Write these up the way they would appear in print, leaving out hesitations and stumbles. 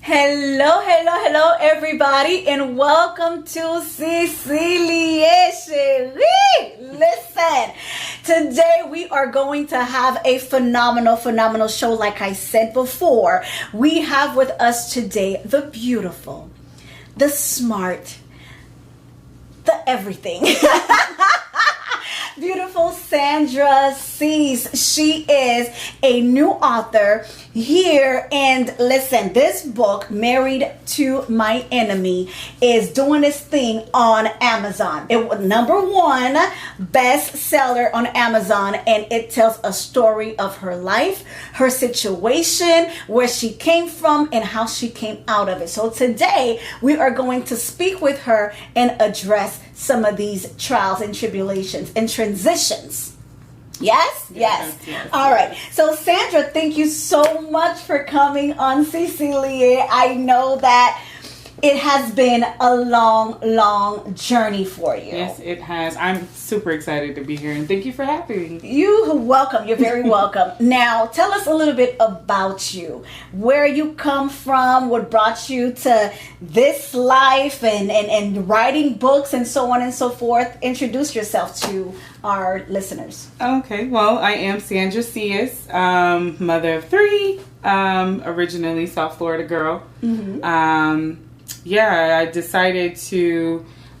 Hello, hello, hello, everybody, and welcome to CiciLiYe. Listen, today we are going to have a phenomenal show. Like I said before, we have with us today the beautiful, the smart, the everything. Beautiful Sandra Cius. She is a new author here, and listen, this book, Married to My Enemy, is doing its thing on Amazon. It was #1 bestseller on Amazon, and it tells a story of her life, her situation, where she came from, and how she came out of it. So today we are going to speak with her and address some of these trials and tribulations and transitions. Yes. All right. So Sandra, thank you so much for coming on CiciLiYe. I know that it has been a long journey for you. Yes, it has. I'm super excited to be here, and thank you for having me. You're welcome. You're very welcome. Now, tell us a little bit about you. Where you come from, what brought you to this life and writing books and so on and so forth. Introduce yourself to our listeners. Okay, well, I am Sandra Cius, mother of 3, originally South Florida girl. Mm-hmm. I decided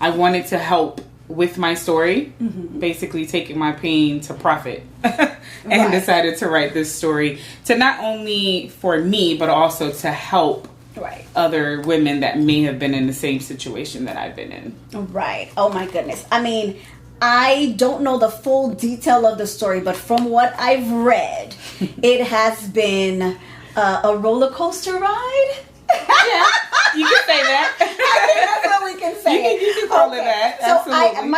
I wanted to help with my story, basically taking my pain to profit, and decided to write this story to not only for me, but also to help other women that may have been in the same situation that I've been in. Right. Oh my goodness. I mean, I don't know the full detail of the story, but from what I've read, it has been a roller coaster ride. Yeah, you can say that. I think that's what we can say. You can call it that. So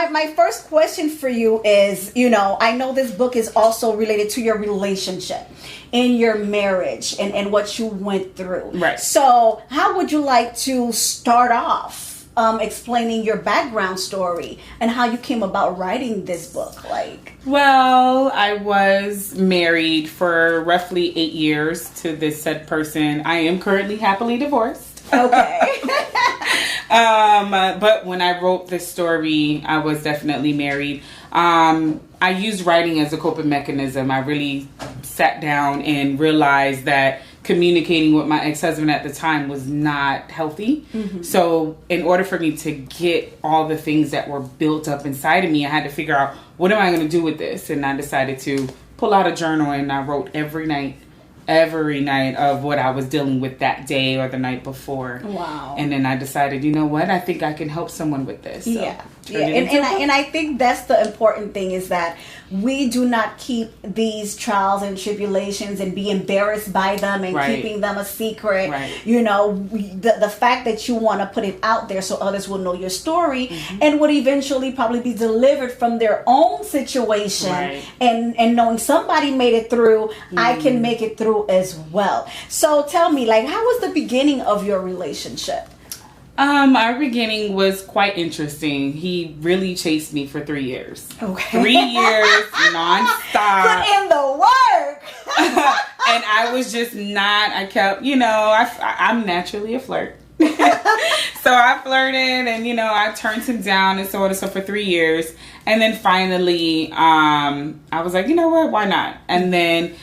my first question for you is, I know this book is also related to your relationship in your marriage and what you went through. Right. So how would you like to start off explaining your background story and how you came about writing this book? Well, I was married for roughly 8 years to this said person. I am currently happily divorced. Okay. But when I wrote this story, I was definitely married. I used writing as a coping mechanism. I really sat down and realized that communicating with my ex-husband at the time was not healthy. Mm-hmm. So in order for me to get all the things that were built up inside of me, I had to figure out, what am I going to do with this? And I decided to pull out a journal, and I wrote every night of what I was dealing with that day or the night before. Wow. And then I decided, you know what? I think I can help someone with this. So yeah. And I think that's the important thing, is that we do not keep these trials and tribulations and be embarrassed by them and keeping them a secret. Right. The fact that you want to put it out there so others will know your story and would eventually probably be delivered from their own situation, and knowing somebody made it through, I can make it through as well. So tell me, how was the beginning of your relationship? Our beginning was quite interesting. He really chased me for 3 years. Okay. 3 years nonstop. Put in the work. And I was just not, I'm naturally a flirt. So I flirted and, I turned him down and so on and so for 3 years. And then finally, I was like, you know what, why not? And then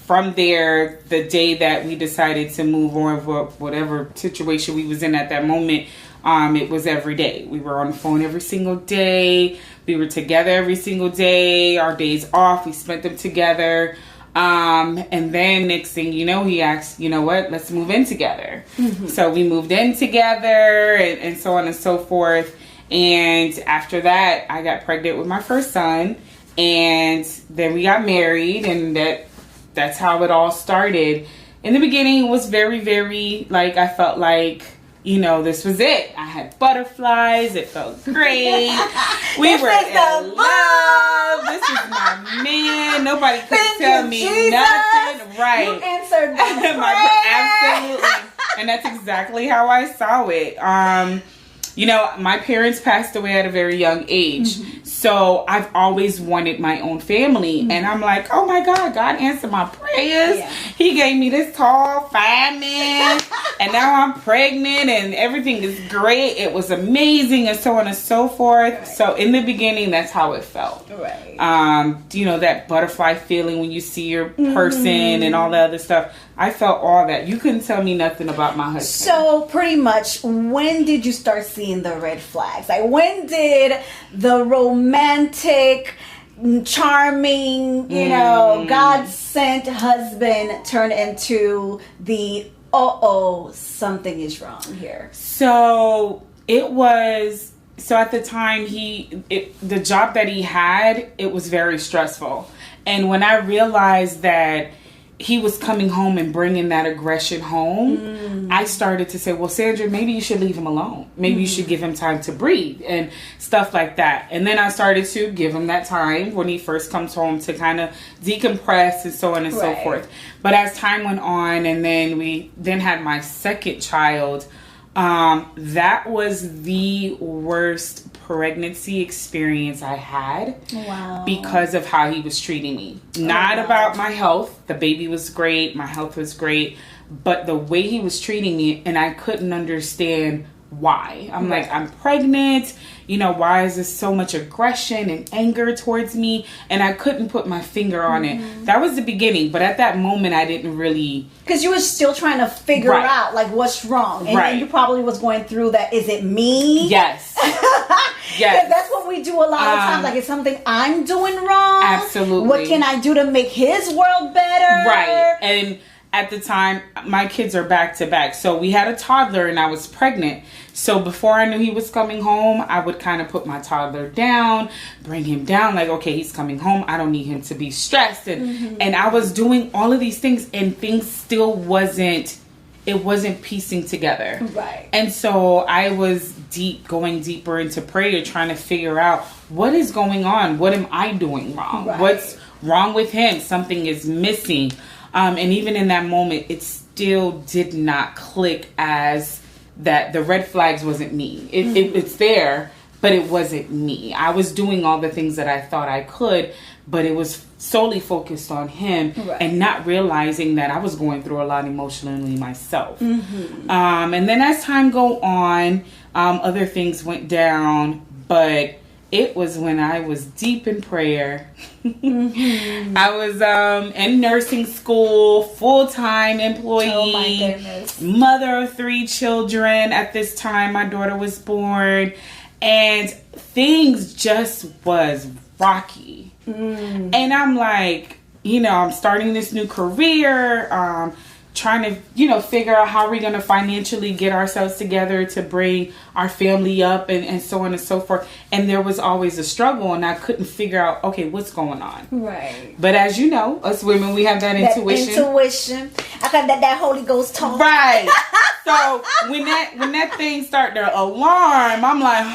from there, the day that we decided to move on for whatever situation we was in at that moment, it was every day. We were on the phone every single day. We were together every single day. Our days off, we spent them together. And then next thing you know, he asked, you know what, let's move in together. Mm-hmm. So we moved in together and so on and so forth. And after that, I got pregnant with my first son. And then we got married, and that's how it all started. In the beginning, it was very, very, I felt like, this was it. I had butterflies. It felt great. We were in love. This is my man. Nobody could tell me nothing. Right. You answered my Absolutely. And that's exactly how I saw it. My parents passed away at a very young age. Mm-hmm. So I've always wanted my own family. Mm-hmm. And I'm like, oh my God, God answered my prayers. Yeah. He gave me this tall, fine man. And now I'm pregnant and everything is great. It was amazing and so on and so forth. Right. So in the beginning, that's how it felt. Right. You know, that butterfly feeling when you see your person and all the other stuff. I felt all that. You couldn't tell me nothing about my husband. So pretty much, when did you start seeing the red flags? Like, when did the romantic, charming, you know, God-sent husband turn into the, something is wrong here? So it was, so at the time the job that he had, it was very stressful. And when I realized that he was coming home and bringing that aggression home, I started to say, well, Sandra, maybe you should leave him alone. Maybe you should give him time to breathe and stuff like that. And then I started to give him that time when he first comes home to kind of decompress and so on and so forth. But as time went on, and then we then had my second child, that was the worst pregnancy experience I had. Wow. Because of how he was treating me. Not about my health. The baby was great. My health was great. But the way he was treating me, and I couldn't understand why. I'm like, I'm pregnant. You know, why is there so much aggression and anger towards me? And I couldn't put my finger on it. That was the beginning. But at that moment, I didn't really... Because you were still trying to figure out, like, what's wrong. And you probably was going through that, is it me? Yes. Yes. That's what we do a lot of times. Like, it's something I'm doing wrong. Absolutely. What can I do to make his world better? Right. And at the time, my kids are back to back. So we had a toddler and I was pregnant. So before I knew he was coming home, I would kind of put my toddler down, bring him down. Like, okay, he's coming home. I don't need him to be stressed. And I was doing all of these things and things still wasn't piecing together. Right. And so I was going deeper into prayer, trying to figure out what is going on. What am I doing wrong? Right. What's wrong with him? Something is missing. And even in that moment, it still did not click as that the red flags wasn't me. It's there, but it wasn't me. I was doing all the things that I thought I could, but it was solely focused on him and not realizing that I was going through a lot emotionally myself. And then as time go on, other things went down, but it was when I was deep in prayer. I was in nursing school, full-time employee. Oh my goodness. Mother of 3 children at this time. My daughter was born. And things just was rocky. And I'm like, you know, I'm starting this new career. Trying to, you know, figure out how we're going to financially get ourselves together to bring our family up and so on and so forth. And there was always a struggle and I couldn't figure out, okay, what's going on? Right. But as you know, us women, we have that intuition. I got that Holy Ghost talk. Right. So when that thing started to alarm, I'm like,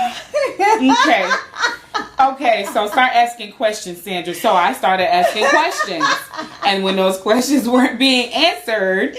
okay, so start asking questions, Sandra. So I started asking questions. And when those questions weren't being answered,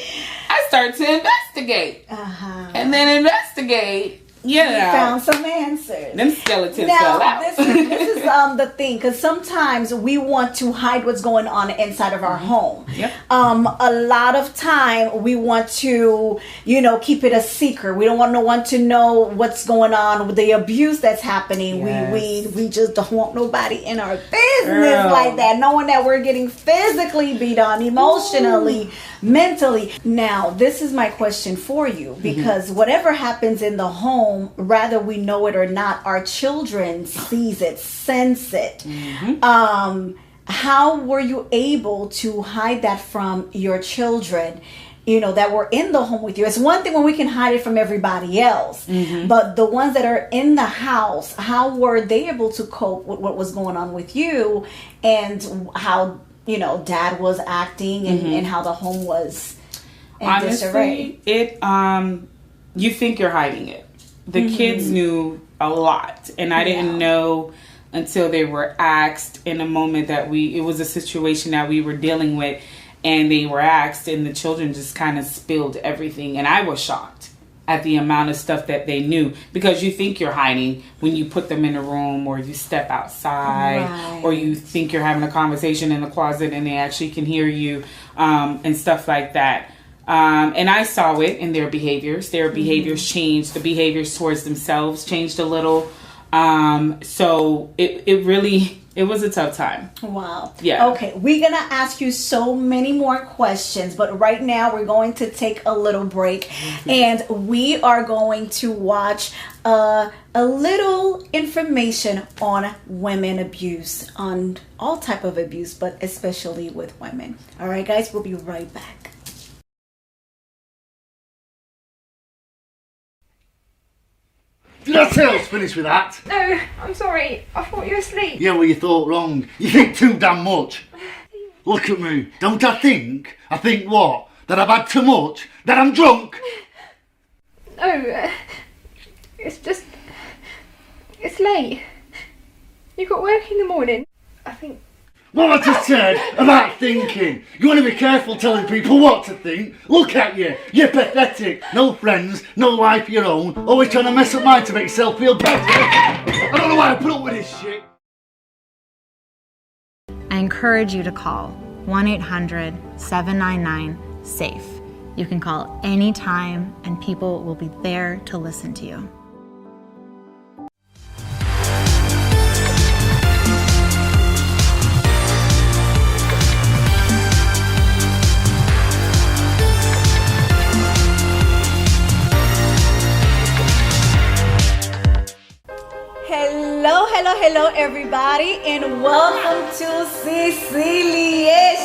I started to investigate. And then investigate. You found some answers. Them skeletons fell out. This is the thing, because sometimes we want to hide what's going on inside of our home. Yep. A lot of time we want to, you know, keep it a secret. We don't want no one to know what's going on with the abuse that's happening. Yes. We just don't want nobody in our business like that, knowing that we're getting physically beat on, emotionally, mentally. Now, this is my question for you, because whatever happens in the home, whether we know it or not, our children sees it, sense it. How were you able to hide that from your children, you know, that were in the home with you? It's one thing when we can hide it from everybody else, but the ones that are in the house, how were they able to cope with what was going on with you, and how, you know, Dad was acting, and how the home was in disarray? You think you're hiding it. The kids knew a lot, and I didn't know until they were asked in a moment that it was a situation that we were dealing with, and they were asked, and the children just kind of spilled everything, and I was shocked at the amount of stuff that they knew, because you think you're hiding when you put them in a room, or you step outside, or you think you're having a conversation in the closet and they actually can hear you, and stuff like that. And I saw it in their behaviors. Their behaviors changed. The behaviors towards themselves changed a little. So it was a tough time. Wow. Yeah. Okay, we're going to ask you so many more questions, but right now we're going to take a little break and we are going to watch a little information on women abuse, on all type of abuse, but especially with women. All right, guys, we'll be right back. Did I say I was finished with that? No, I'm sorry. I thought you were asleep. Yeah, well, you thought wrong. You think too damn much. Look at me. Don't I think? I think what? That I've had too much? That I'm drunk? No, it's just... It's late. You got work in the morning. I think... What I just said about thinking. You want to be careful telling people what to think. Look at you. You're pathetic. No friends, no life of your own. Always trying to mess up mine to make yourself feel better. I don't know why I put up with this shit. I encourage you to call 1-800-799-SAFE. You can call anytime and people will be there to listen to you. Hello everybody, and welcome to CiciLiYe.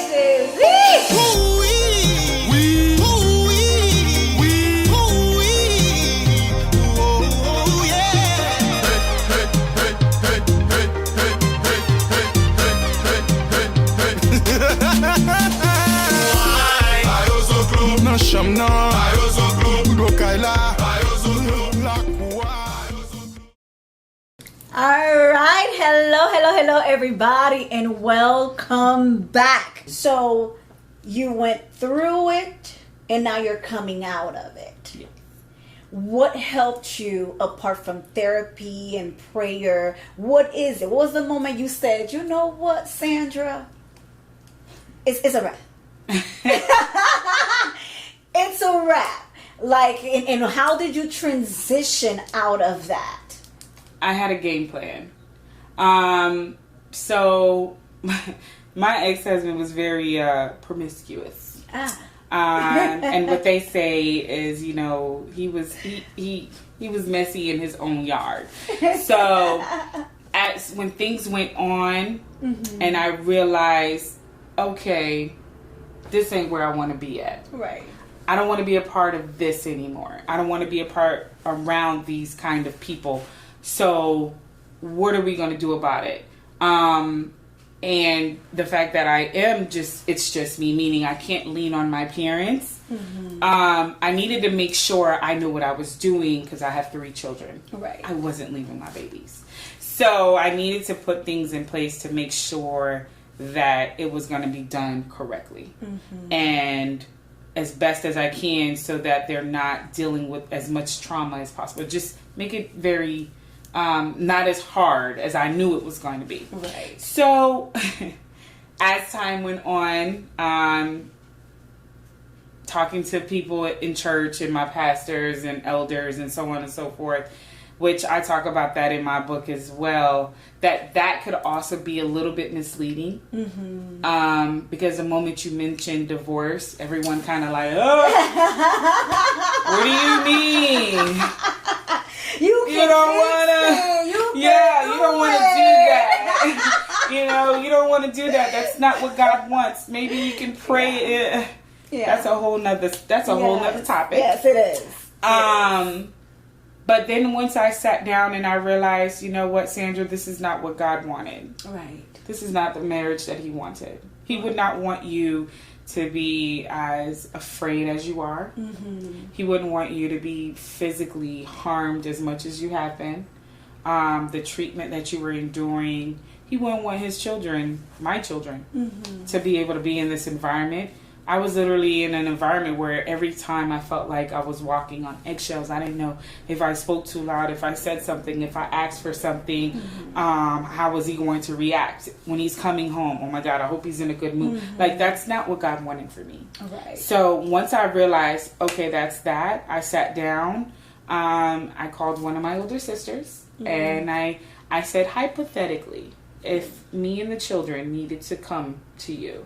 Alright, hello everybody, and welcome back. So you went through it and now you're coming out of it. Yeah. What helped you apart from therapy and prayer? What is it? What was the moment you said, you know what, Sandra? It's a wrap. It's a wrap. Like, and how did you transition out of that? I had a game plan. So my ex-husband was very promiscuous. And what they say is, you know, he was messy in his own yard. So when things went on, and I realized, okay, this ain't where I want to be at. Right. I don't want to be a part of this anymore. I don't want to be a part around these kind of people. So what are we going to do about it? And the fact that it's just me, meaning I can't lean on my parents. I needed to make sure I knew what I was doing because I have 3 children. Right. I wasn't leaving my babies. So I needed to put things in place to make sure that it was going to be done correctly. And as best as I can so that they're not dealing with as much trauma as possible. Just make it very... not as hard as I knew it was going to be. Right. So, as time went on, talking to people in church and my pastors and elders and so on and so forth, which I talk about that in my book as well, that could also be a little bit misleading. Because the moment you mention divorce, everyone kind of like, oh, what do you mean? You don't want to do that. You don't want to do that. That's not what God wants. Maybe you can pray. That's a whole nother topic. Yes, it is. But then once I sat down and I realized, you know what, Sandra, this is not what God wanted. Right. This is not the marriage that He wanted. He would not want you to be as afraid as you are. He wouldn't want you to be physically harmed as much as you have been. The treatment that you were enduring, He wouldn't want His children, my children, to be able to be in this environment. I was literally in an environment where every time I felt like I was walking on eggshells. I didn't know if I spoke too loud, if I said something, if I asked for something, how was he going to react when he's coming home? Oh my God, I hope he's in a good mood. Like, that's not what God wanted for me. Right. So once I realized, okay, that's that, I sat down. I called one of my older sisters, and I said, hypothetically, if me and the children needed to come to you,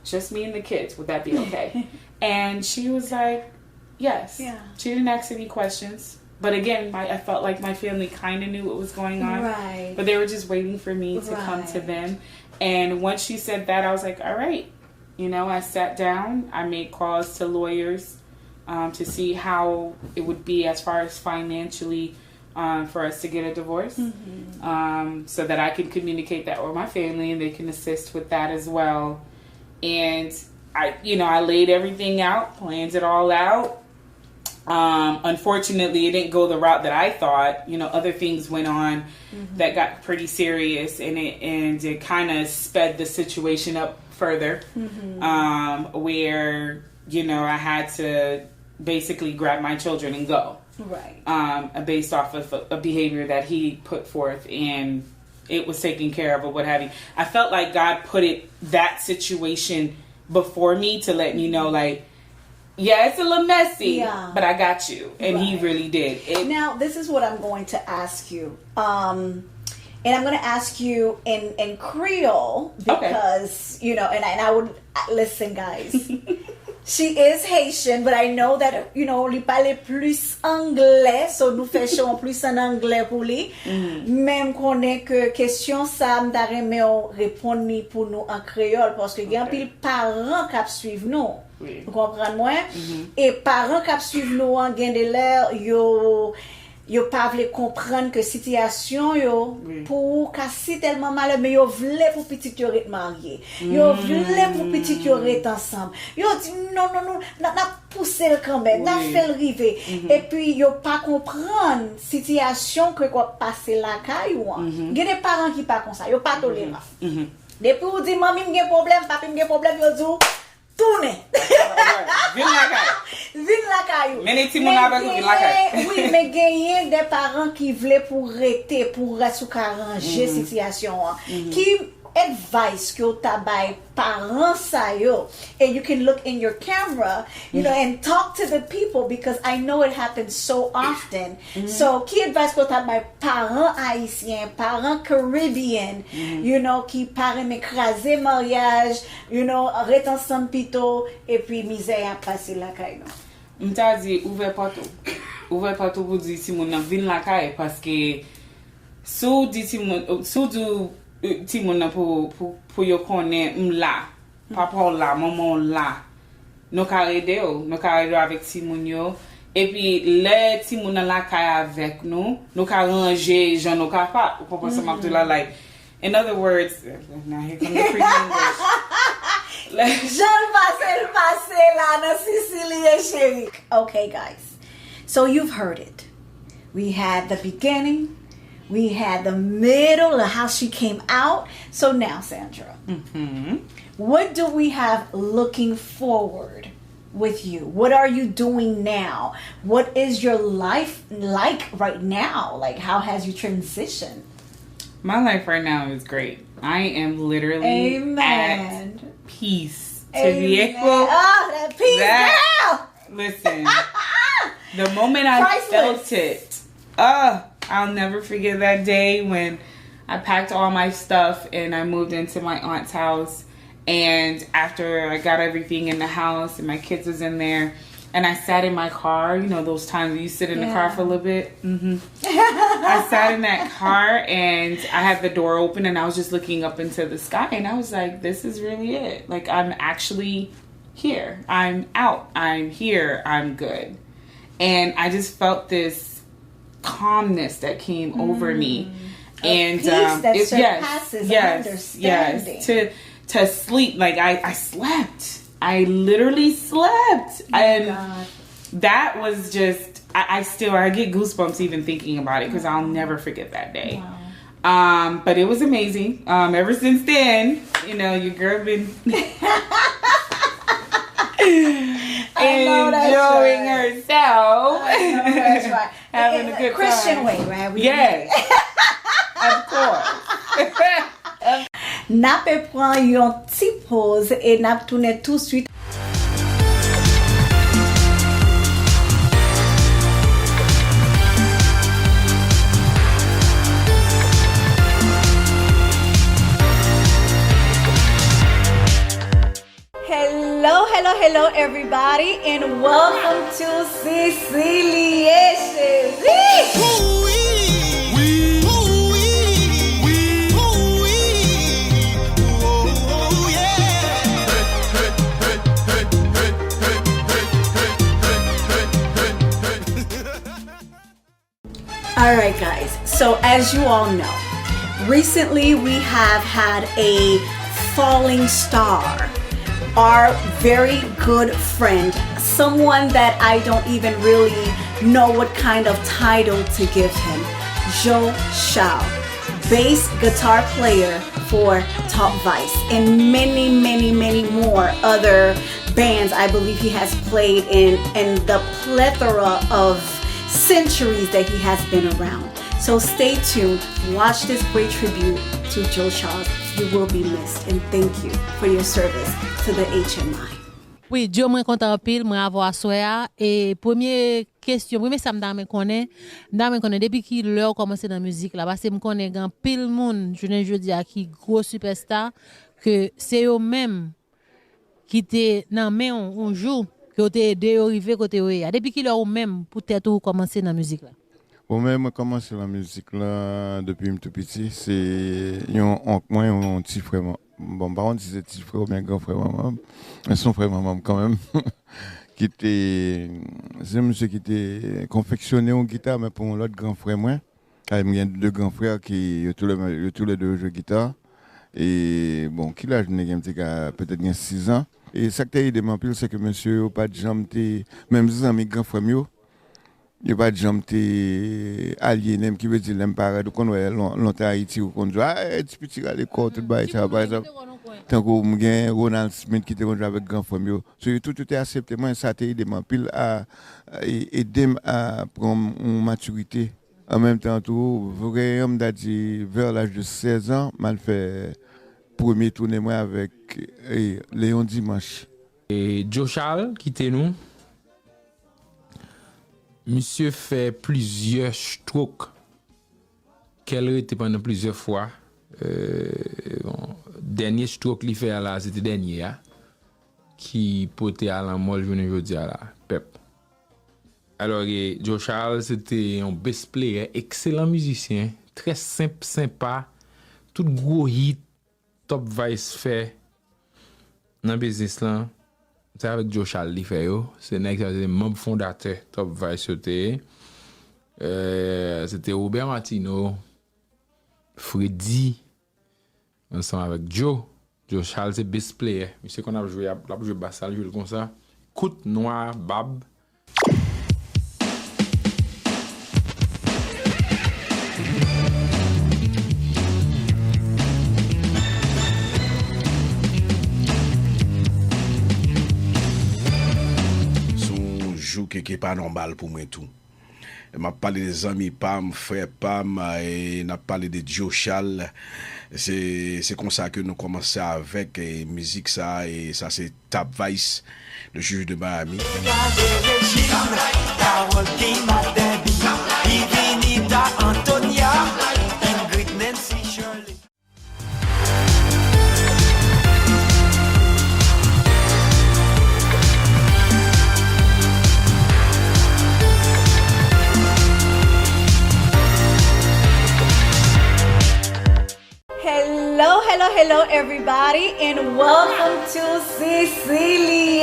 just me and the kids, would that be okay? And she was like, yes. Yeah. She didn't ask any questions. But again, I felt like my family kind of knew what was going on. Right. But they were just waiting for me to come to them. And once she said that, I was like, all right. You know, I sat down. I made calls to lawyers to see how it would be as far as financially for us to get a divorce. So that I can communicate that with my family and they can assist with that as well. And I laid everything out, planned it all out. Unfortunately, it didn't go the route that I thought. You know, other things went on that got pretty serious, and it kind of sped the situation up further. Where I had to basically grab my children and go. Right. Based off of a behavior that he put forth, and it was taken care of, or what have you. I felt like God put that situation before me to let me know, like, yeah, it's a little messy, but I got you. And he really did. Now, this is what I'm going to ask you. And I'm going to ask you in Creole because, and I would, listen, guys. She is Haitian, but I know that, li parle plus anglais, so nous faisons plus en anglais pour lui. Même connaît que question ça, m'ta remè répondre pour nous en créole, parce que y a pile parents qui suivent nous. Vous comprenez moi? Et parents qui suivent nous en gain de l'air, yo pas vle comprendre que situation yo pour casser tellement mal, mais yo vle pour petit yo être marié, yo vle pour petit yo être ensemble, yo dit non n'a pousser le quand même, n'a fait le river, et puis yo pas comprendre situation que quoi passer la caille. Il y a des parents qui pas comme ça, yo pas tolérant. Depuis ou dit maman m'gen problème, papa m'gen problème, yo dit tourne. Vin la caillou. Oui, mais gagner des parents qui voulaient pour rester, pour arranger situation. Qui advice que tabay parents sa yo, and you can look in your camera, and talk to the people, because I know it happens so often. So, qui advice que tabay parents haïtiens, parents caribbean, qui parent m'écraser mariage, rete ensemble pito, et puis misère à passer la caille. M'ta dit ouvert partout pour dire si mon vin la caille, parce que sous dit si mon ti moun pour yo connaît m'la, papa là, maman là, nous carré avec ti moun yo, et puis les ti moun la caille avec nous ka ranger j'en nous ka pas pour penser m'abdoulah, like, in other words, now here come the freaking English. J'en passe là dans CiciLiYe chérie. Okay, guys, so you've heard it. We had the beginning, we had the middle of how she came out. So now, Sandra, what do we have looking forward with you? What are you doing now? What is your life like right now? Like, how has you transitioned? My life right now is great. I am literally at peace. To be able, that peace, girl. Listen, the moment I felt it, I'll never forget that day when I packed all my stuff and I moved into my aunt's house. And after I got everything in the house and my kids was in there, and I sat in my car, those times where you sit in the car for a little bit. I sat in that car and I had the door open and I was just looking up into the sky and I was like, this is really it. Like, I'm actually here. I'm out. I'm here. I'm good. And I just felt this calmness that came over me. And peace that surpasses understanding. Yes. To sleep. Like, I slept. I literally slept. And God. That was just, I get goosebumps even thinking about it, because I'll never forget that day. Wow. But it was amazing. Ever since then, your girl been enjoying herself. That's right. Having a good Christian time. way, right? Yes. Of course. N'a pe pran yon ti pause et n'a tourné tout de suite. Hello everybody and welcome to CiciLiYe. Alright guys, so as you all know, recently we have had a falling star. Our very good friend, someone that I don't even really know what kind of title to give him, Chao, bass guitar player for Top Vice and many more other bands I believe he has played in the plethora of centuries that he has been around. So stay tuned, watch this great tribute to Chao. You will be missed and thank you for your service to the HMI. Oui, Dieu mwen content pile, mwen avoir soya et première question, premier ça m'dame connaît depuis qui l'heure commencé dans musique là parce que me connaît grand pile monde, je dis à qui gros superstar que c'est eux même qui était dans main un jour que t'es aidé arriver côté eux. Depuis qui l'heure même pour tête ou commencer dans musique là. Moi, j'ai commencé la musique là depuis tout petit. C'est un petit frère. Bon, par contre, c'est petit frère ou bien grand frère maman. Son frère maman quand même. C'est un monsieur qui était confectionné une guitare, mais pour l'autre grand frère moi. Il y a deux grands frères qui tous les deux jouent guitare. Et bon, qui l'a peut-être 6 ans. Et ça qui a aidé mon pile, c'est que monsieur n'a pas de jambes, même si mes grands frères mieux. Il n'y a pas de gens qui aliénés, qui veut dire l'aime pas, donc on va longtemps à Haïti, ou qu'on dit, tu peux tirer à l'école, tout le ça, par exemple. Tant qu'on a Ronald Smith qui était avec grand famille. Tout est accepté, moi, ça a aidé mon pile à aider à prendre une maturité. En même temps, tout, vraiment, vers l'âge de 16 ans, mal fait premier tournée moi avec Léon Dimanche. Et Chao qui était nous. Monsieur fait plusieurs strokes qu'elle était pendant plusieurs fois. Dernier stroke qu'il fait là, c'était dernier qui portait à la molle aujourd'hui à la pep. Alors Chao c'était un bass player, excellent musicien, très simple, sympa, tout gros hit Top Vice fait dans business là. C'est avec Chao li fait yo, c'est un membre fondateur Top Vice c'était Robert Martino, Freddy ensemble avec Chao c'est bass player. Monsieur qu'on a joué basse, joué comme ça. Coute noir bab. Qui n'est pas normal pour moi tout. m'a parlé des amis Pam, frère Pam, et n'a parlé de Chao. C'est comme ça que nous commençons avec musique ça, et ça c'est Top Vice, le juge de Miami. Hello everybody and welcome to CiciLiYe.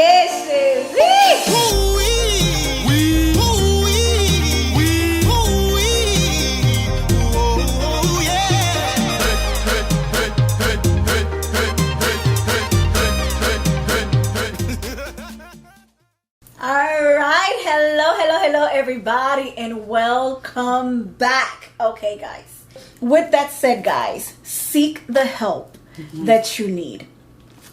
Alright, hello everybody and welcome back. Okay guys, with that said guys, seek the help that you need.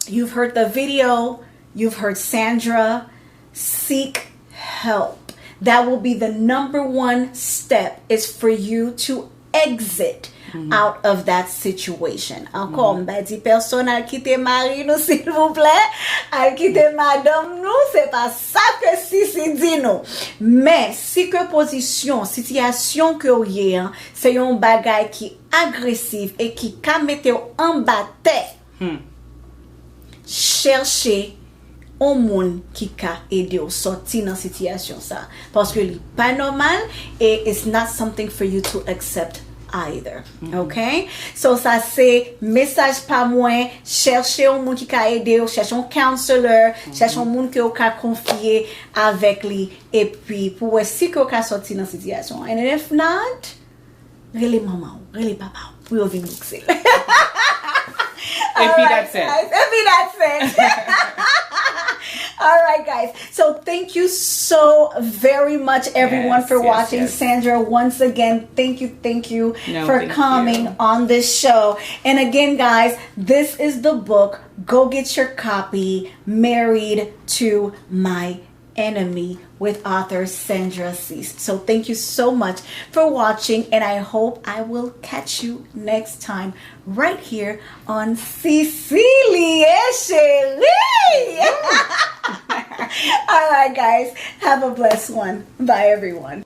You've heard the video you've heard Sandra, seek help. That will be the number one step, is for you to exit out of that situation. Encore, m'a dit personne a quitté mari nous, s'il vous plaît, a quitté madame nous, c'est pas ça que si dit nous. Mais si que position, situation que vous avez, c'est un bagay qui agressif et qui ka mette en bataille, cherchez un monde qui ka aider ou sortir dans situation ça, parce que c'est pas normal et it's not something for you to accept either. Okay? So ça c'est message pas moins, chercher un monde qui ka aider, chercher un counselor, chercher un monde que vous ka confier avec lui, et puis pour si que vous ka sortir dans situation. And if not, relez maman, relez papa pour venir mixer. If that's it. If that's it. All right, guys. So thank you so very much, everyone, for watching. Yes. Sandra, once again, thank you for thank coming you. on this show. And again, guys, this is the book. Go get your copy, Married to My Enemy, with author Sandra Cius. So thank you so much for watching, and I hope I will catch you next time right here on CiciLiYe Chérie. All right, guys, have a blessed one. Bye, everyone.